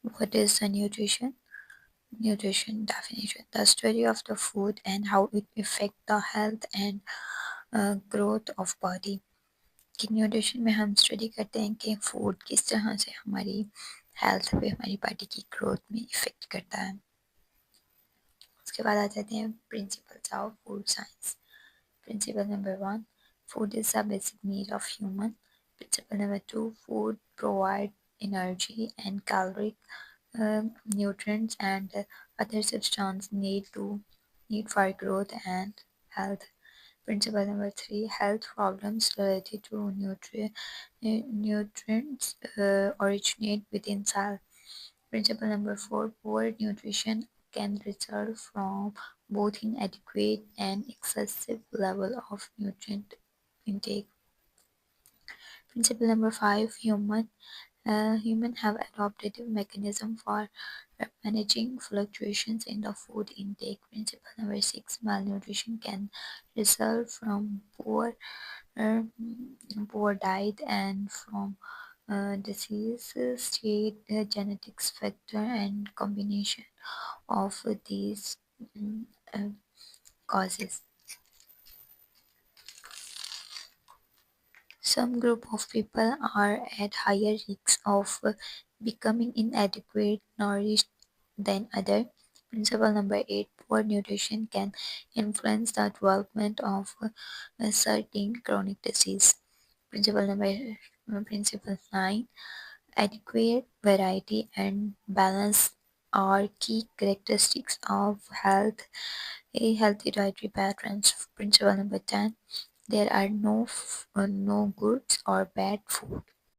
What is the nutrition? Nutrition definition: the study of the food and how it affect the health and growth of body. कि nutrition में हम study करते हैं कि food किस तरह से हमारी हेल्थ पे, हमारी बॉडी की ग्रोथ में इफ़ेक्ट करता है। उसके बाद आ जाते हैं principles of food science. Principle number 1, food is the basic need of human. Principle number 2, food provide energy and caloric nutrients and other substance need for growth and health. Principle number 3, health problems related to nutrients originate within cell. Principle number 4, poor nutrition can result from both inadequate and excessive level of nutrient intake. Principle number 5, humans have adaptive mechanism for managing fluctuations in the food intake. Principle number 6, malnutrition can result from uh, poor diet and from diseases, state, genetics factor, and combination of these uh, causes. Some group of people are at higher risk of becoming inadequate nourished than other. Principle number 8, poor nutrition can influence the development of certain chronic disease. Principle 9, adequate variety and balance are key characteristics of a healthy dietary patterns. Principle number 10, there are no goods or bad food.